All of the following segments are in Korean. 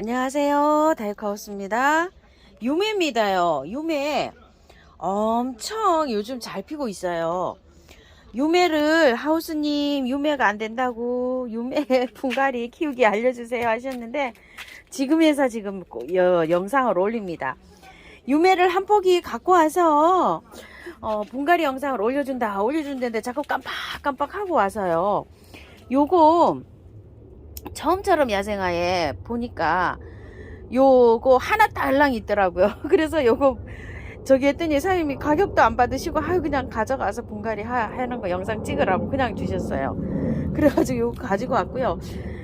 안녕하세요. 다이카우스입니다. 유매입니다요. 유매 엄청 요즘 잘 피고 있어요. 유매를 하우스님 유매가 안 된다고 유매 분갈이 키우기 알려주세요 하셨는데 지금에서 지금 영상을 올립니다. 유매를 한 포기 갖고 와서 분갈이 영상을 올려준다는데 자꾸 깜빡깜빡 하고 와서요. 요거 처음처럼 야생화에 보니까 요거 하나 딸랑 있더라고요. 그래서 요거 저기 했더니 사장님이 가격도 안 받으시고 그냥 가져가서 분갈이 하는 거 영상 찍으라고 그냥 주셨어요. 그래가지고 요거 가지고 왔고요.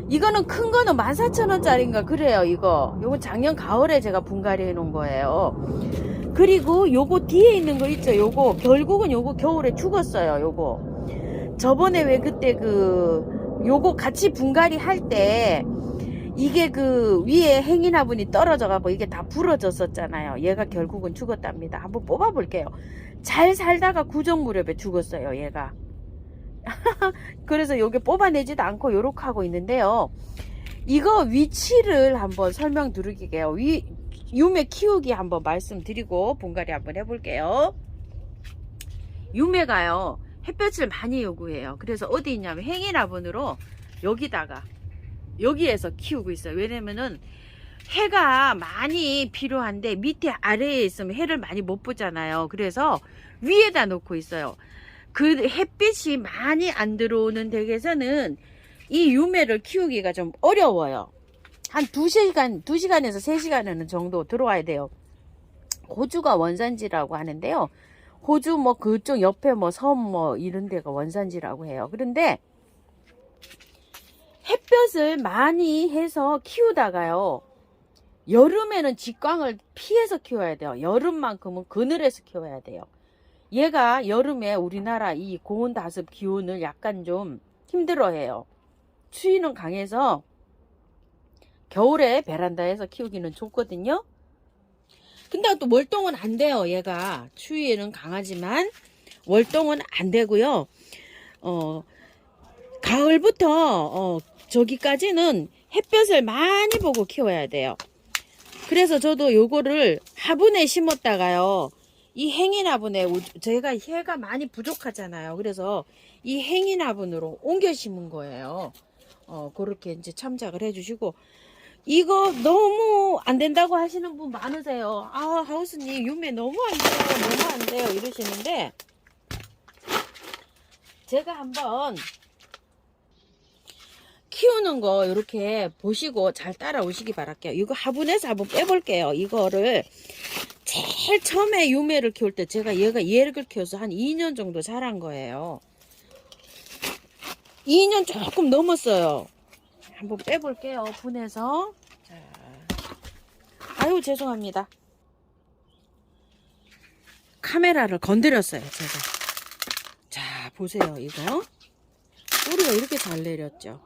이거는 큰 거는 14,000원짜리인가 그래요. 요건 작년 가을에 제가 분갈이 해놓은 거예요. 그리고 요거 뒤에 있는 거 있죠. 요거 결국은 요거 겨울에 죽었어요. 요거 저번에 왜 그때 요거 같이 분갈이 할 때 이게 위에 행인화분이 떨어져 갖고 이게 다 부러졌었잖아요. 얘가 결국은 죽었답니다. 한번 뽑아 볼게요. 잘 살다가 구정무렵에 죽었어요, 얘가. 그래서 요게 뽑아내지도 않고 요렇게 하고 있는데요. 이거 위치를 한번 설명드릴게요. 유매 키우기 한번 말씀드리고 분갈이 한번 해볼게요. 유매가요 햇볕을 많이 요구해요. 그래서 어디 있냐면 행인화분으로 여기에서 키우고 있어요. 왜냐면은 해가 많이 필요한데 밑에 아래에 있으면 해를 많이 못 보잖아요. 그래서 위에다 놓고 있어요. 그 햇빛이 많이 안 들어오는 댁에서는 이 유매를 키우기가 좀 어려워요. 한 2시간에서 3시간은 정도 들어와야 돼요. 호주가 원산지라고 하는데요. 호주 그쪽 옆에 섬 이런 데가 원산지라고 해요. 그런데 햇볕을 많이 해서 키우다가요. 여름에는 직광을 피해서 키워야 돼요. 여름만큼은 그늘에서 키워야 돼요. 얘가 여름에 우리나라 이 고온 다습 기온을 약간 좀 힘들어해요. 추위는 강해서 겨울에 베란다에서 키우기는 좋거든요. 근데 또 월동은 안 돼요. 얘가 추위에는 강하지만 월동은 안 되고요. 가을부터 저기까지는 햇볕을 많이 보고 키워야 돼요. 그래서 저도 요거를 화분에 심었다가요. 이 행인화분에 제가 해가 많이 부족하잖아요. 그래서 이 행인화분으로 옮겨 심은 거예요. 그렇게 이제 참작을 해주시고 이거 너무 안 된다고 하시는 분 많으세요. 하우스님 유매 너무 안 돼요. 너무 안 돼요. 이러시는데 제가 한번 키우는 거 이렇게 보시고 잘 따라오시기 바랄게요. 이거 화분에서 한번 빼볼게요. 이거를 제일 처음에 유매를 키울 때 제가 얘를 키워서 한 2년 정도 자란 거예요. 2년 조금 넘었어요. 한번 빼볼게요. 분해서. 자, 아유 죄송합니다. 카메라를 건드렸어요. 제가. 자 보세요. 이거 뿌리가 이렇게 잘 내렸죠.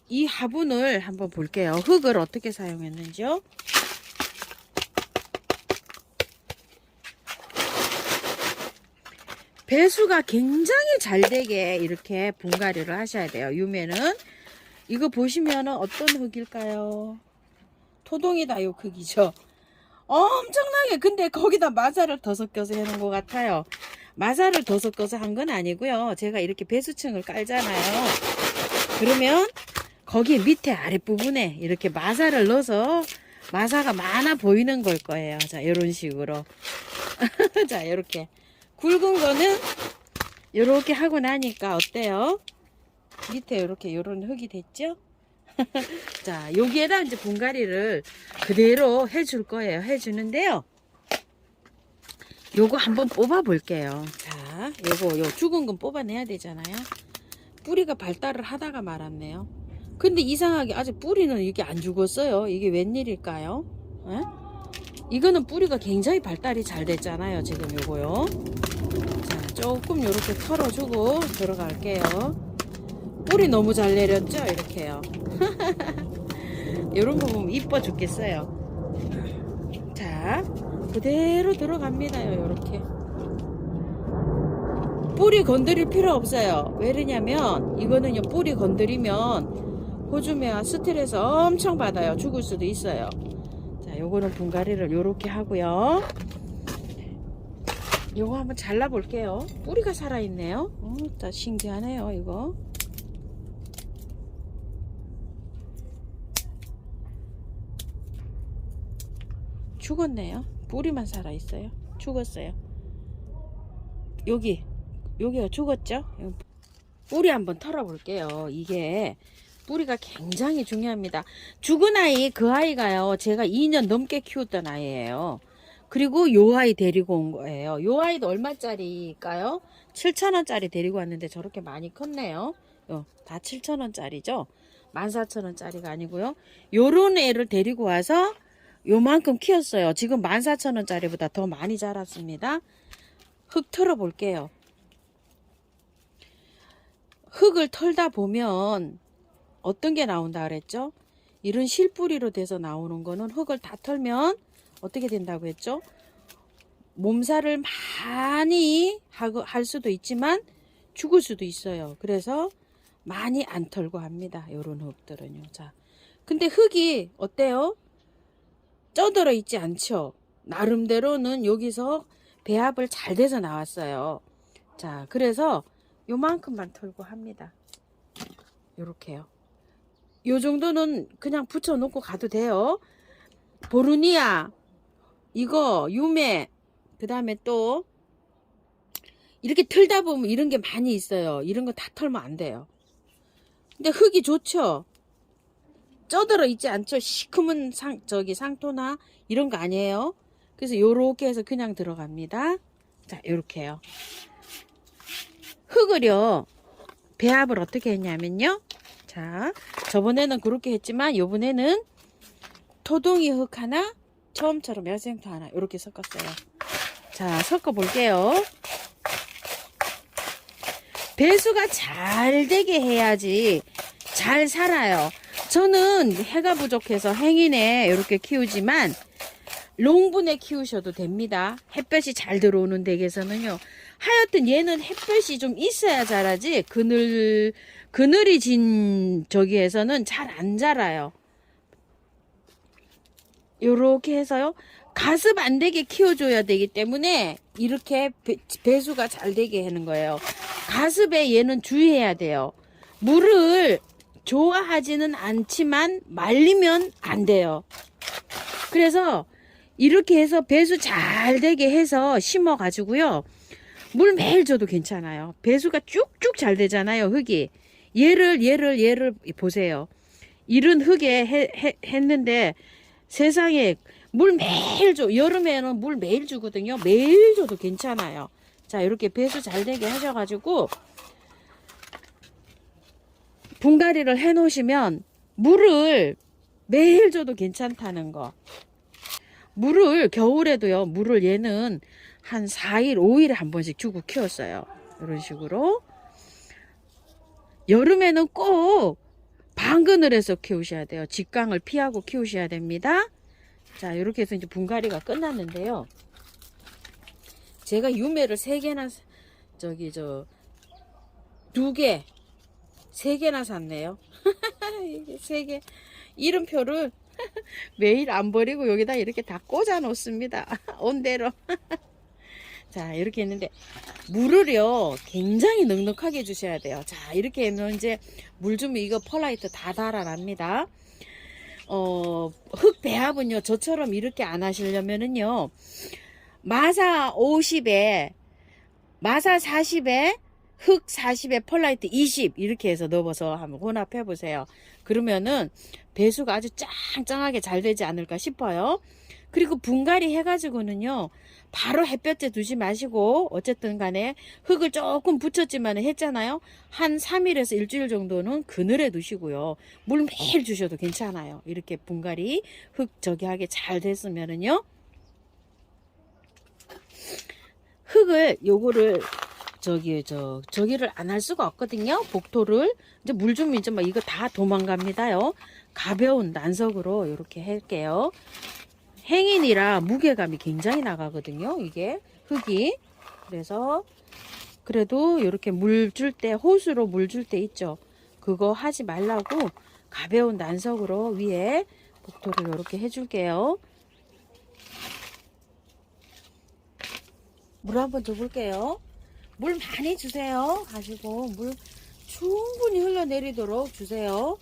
이 화분을 한번 볼게요. 흙을 어떻게 사용했는지요. 배수가 굉장히 잘 되게 이렇게 분갈이를 하셔야 돼요. 유매는 이거 보시면은 어떤 흙일까요? 토동이다요 흙이죠. 엄청나게 근데 거기다 마사를 더 섞어서 해놓은 것 같아요. 마사를 더 섞어서 한 건 아니고요. 제가 이렇게 배수층을 깔잖아요. 그러면 거기 밑에 아랫부분에 이렇게 마사를 넣어서 마사가 많아 보이는 걸 거예요. 자, 이런 식으로. 자, 이렇게. 굵은 거는 이렇게 하고 나니까 어때요? 밑에 이렇게 이런 흙이 됐죠? 자, 여기에다 이제 분갈이를 그대로 해줄 거예요. 해주는데요. 요거 한번 뽑아 볼게요. 자, 요 죽은 건 뽑아내야 되잖아요. 뿌리가 발달을 하다가 말았네요. 근데 이상하게 아직 뿌리는 이게 안 죽었어요. 이게 웬일일까요? 에? 이거는 뿌리가 굉장히 발달이 잘 됐잖아요. 지금 요거요. 자, 조금 요렇게 털어주고 들어갈게요. 뿌리 너무 잘 내렸죠? 이렇게요. 요런 거 보면 이뻐 죽겠어요. 자, 그대로 들어갑니다요. 요렇게. 뿌리 건드릴 필요 없어요. 왜냐면 이거는요 뿌리 건드리면 호주매화 스트레스 엄청 받아요. 죽을 수도 있어요. 자, 요거는 분갈이를 요렇게 하고요. 요거 한번 잘라 볼게요. 뿌리가 살아있네요. 자, 신기하네요, 이거. 죽었네요. 뿌리만 살아있어요. 죽었어요. 여기가 죽었죠? 뿌리 한번 털어볼게요. 이게 뿌리가 굉장히 중요합니다. 죽은 아이, 그 아이가요, 제가 2년 넘게 키웠던 아이예요. 그리고 요 아이 데리고 온 거예요. 요 아이도 얼마짜리일까요? 7,000원짜리 데리고 왔는데 저렇게 많이 컸네요. 다 7,000원짜리죠? 14,000원짜리가 아니고요. 요런 애를 데리고 와서 요만큼 키웠어요. 지금 14,000원짜리보다 더 많이 자랐습니다. 흙 털어 볼게요. 흙을 털다 보면 어떤 게 나온다 그랬죠? 이런 실뿌리로 돼서 나오는 거는 흙을 다 털면 어떻게 된다고 했죠? 몸살을 많이 할 수도 있지만 죽을 수도 있어요. 그래서 많이 안 털고 합니다. 요런 흙들은요. 자, 근데 흙이 어때요? 쪄들어 있지 않죠? 나름대로는 여기서 배합을 잘 돼서 나왔어요. 자, 그래서 요만큼만 털고 합니다. 요렇게요. 요 정도는 그냥 붙여 놓고 가도 돼요. 보르니아, 이거 유매, 그 다음에 또 이렇게 털다 보면 이런 게 많이 있어요. 이런 거 다 털면 안 돼요. 근데 흙이 좋죠? 쪄들어 있지 않죠? 시커먼 상토나 이런 거 아니에요. 그래서 요렇게 해서 그냥 들어갑니다. 자, 요렇게요. 흙을요, 배합을 어떻게 했냐면요. 자, 저번에는 그렇게 했지만 요번에는 토동이 흙 하나, 처음처럼 야생토 하나 이렇게 섞었어요. 자, 섞어 볼게요. 배수가 잘 되게 해야지 잘 살아요. 저는 해가 부족해서 행인에 이렇게 키우지만 롱분에 키우셔도 됩니다. 햇볕이 잘 들어오는 댁에서는요. 하여튼 얘는 햇볕이 좀 있어야 자라지 그늘이 진 저기에서는 잘 안 자라요. 요렇게 해서요. 가습 안 되게 키워줘야 되기 때문에 이렇게 배수가 잘 되게 하는 거예요. 가습에 얘는 주의해야 돼요. 물을 좋아하지는 않지만 말리면 안 돼요. 그래서 이렇게 해서 배수 잘 되게 해서 심어 가지고요. 물 매일 줘도 괜찮아요. 배수가 쭉쭉 잘 되잖아요. 흙이. 얘를 보세요. 이런 흙에 했는데 세상에 물 매일 줘. 여름에는 물 매일 주거든요. 매일 줘도 괜찮아요. 자, 이렇게 배수 잘 되게 하셔가지고 분갈이를 해 놓으시면 물을 매일 줘도 괜찮다는 거. 물을 겨울에도요. 물을 얘는 한 4일 5일에 한 번씩 주고 키웠어요. 이런 식으로. 여름에는 꼭 방근을 해서 키우셔야 돼요. 직광을 피하고 키우셔야 됩니다. 자, 이렇게 해서 이제 분갈이가 끝났는데요. 제가 유매를 3개나 2개 3개나 샀네요. 3개 이름표를 매일 안 버리고 여기다 이렇게 다 꽂아 놓습니다. 온대로. 자, 이렇게 했는데 물을요 굉장히 넉넉하게 주셔야 돼요. 자, 이렇게 하면 이제 물 주면 이거 펄라이트 다 달아납니다. 흙 배합은요 저처럼 이렇게 안 하시려면은요 마사 50에 마사 40에 흙 40에 펄라이트 20 이렇게 해서 넣어서 한번 혼합해 보세요. 그러면은 배수가 아주 짱짱하게 잘 되지 않을까 싶어요. 그리고 분갈이 해가지고는요 바로 햇볕에 두지 마시고 어쨌든 간에 흙을 조금 붙였지만 했잖아요. 한 3일에서 일주일 정도는 그늘에 두시고요. 물 매일 주셔도 괜찮아요. 이렇게 분갈이 흙 하게 잘 됐으면은요. 흙을 요거를 저기를 안 할 수가 없거든요. 복토를 이제 물 주면 이제 막 이거 다 도망갑니다요. 가벼운 난석으로 이렇게 할게요. 행인이라 무게감이 굉장히 나가거든요. 이게 흙이. 그래서 그래도 이렇게 물 줄 때 호수로 물 줄 때 있죠. 그거 하지 말라고 가벼운 난석으로 위에 복토를 이렇게 해줄게요. 물 한번 줘볼게요. 물 많이 주세요. 가지고 물 충분히 흘러내리도록 주세요.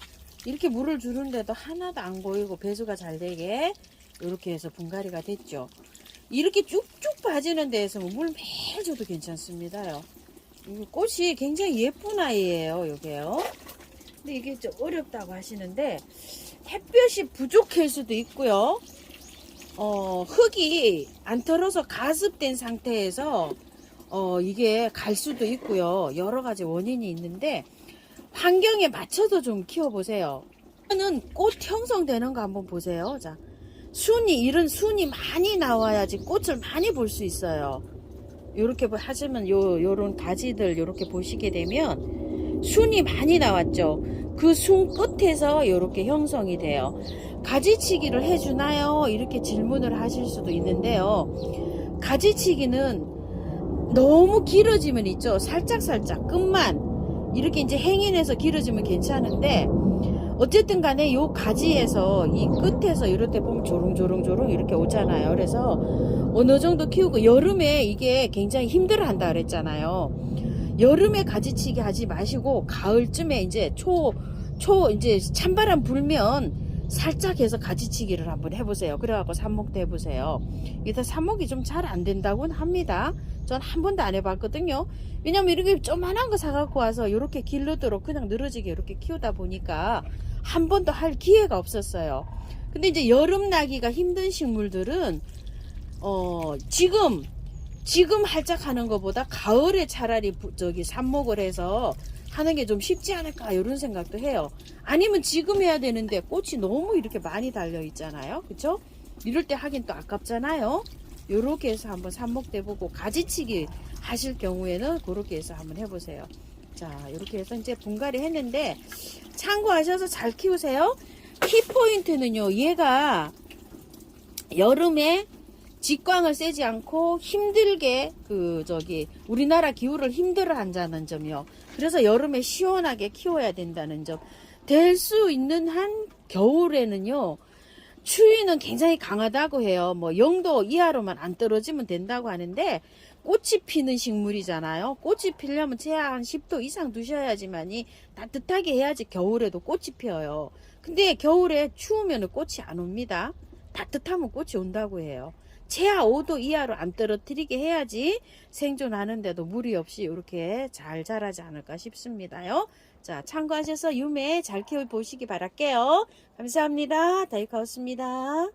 이렇게 물을 주는데도 하나도 안 고이고 배수가 잘 되게 이렇게 해서 분갈이가 됐죠. 이렇게 쭉쭉 빠지는 데에서 물 매일 줘도 괜찮습니다요. 꽃이 굉장히 예쁜 아이예요, 요게요. 근데 이게 좀 어렵다고 하시는데 햇볕이 부족할 수도 있고요. 흙이 안 털어서 가습된 상태에서 이게 갈 수도 있고요. 여러 가지 원인이 있는데 환경에 맞춰서 좀 키워보세요. 이거는 꽃 형성되는 거 한번 보세요. 자, 이런 순이 많이 나와야지 꽃을 많이 볼 수 있어요. 요렇게 하시면 요런 가지들 요렇게 보시게 되면 순이 많이 나왔죠. 그 순 끝에서 요렇게 형성이 돼요. 가지치기를 해주나요? 이렇게 질문을 하실 수도 있는데요. 가지치기는 너무 길어지면 있죠. 살짝살짝 끝만 이렇게 이제 행인해서 길어지면 괜찮은데 어쨌든 간에 요 가지에서 이 끝에서 이럴 때 보면 조롱조롱조롱 이렇게 오잖아요. 그래서 어느 정도 키우고 여름에 이게 굉장히 힘들어 한다 그랬잖아요. 여름에 가지치기 하지 마시고 가을쯤에 이제 이제 찬바람 불면 살짝 해서 가지치기를 한번 해보세요. 그래갖고 삽목도 해보세요. 일단 삽목이 좀 잘 안 된다고는 합니다. 전 한 번도 안 해봤거든요. 왜냐면 이렇게 조그만한 거 사갖고 와서 이렇게 길르도록 그냥 늘어지게 이렇게 키우다 보니까 한 번도 할 기회가 없었어요. 근데 이제 여름 나기가 힘든 식물들은 지금 활짝 하는 것보다 가을에 차라리 삽목을 해서 하는 게 좀 쉽지 않을까 이런 생각도 해요. 아니면 지금 해야 되는데 꽃이 너무 이렇게 많이 달려 있잖아요. 그쵸? 이럴 때 하긴 또 아깝잖아요. 요렇게 해서 한번 삽목대 보고 가지치기 하실 경우에는 그렇게 해서 한번 해보세요. 자, 이렇게 해서 이제 분갈이 했는데 참고하셔서 잘 키우세요. 키포인트는요, 얘가 여름에 직광을 쐬지 않고 힘들게 우리나라 기후를 힘들어 한다는 점이요. 그래서 여름에 시원하게 키워야 된다는 점. 될 수 있는 한 겨울에는요. 추위는 굉장히 강하다고 해요. 뭐 0도 이하로만 안 떨어지면 된다고 하는데 꽃이 피는 식물이잖아요. 꽃이 피려면 최하 한 10도 이상 두셔야지만이 따뜻하게 해야지 겨울에도 꽃이 피어요. 근데 겨울에 추우면 꽃이 안 옵니다. 따뜻하면 꽃이 온다고 해요. 최하 5도 이하로 안 떨어뜨리게 해야지 생존하는데도 무리 없이 이렇게 잘 자라지 않을까 싶습니다요. 자, 참고하셔서 유매 잘 키워보시기 바랄게요. 감사합니다. 다이카우스입니다.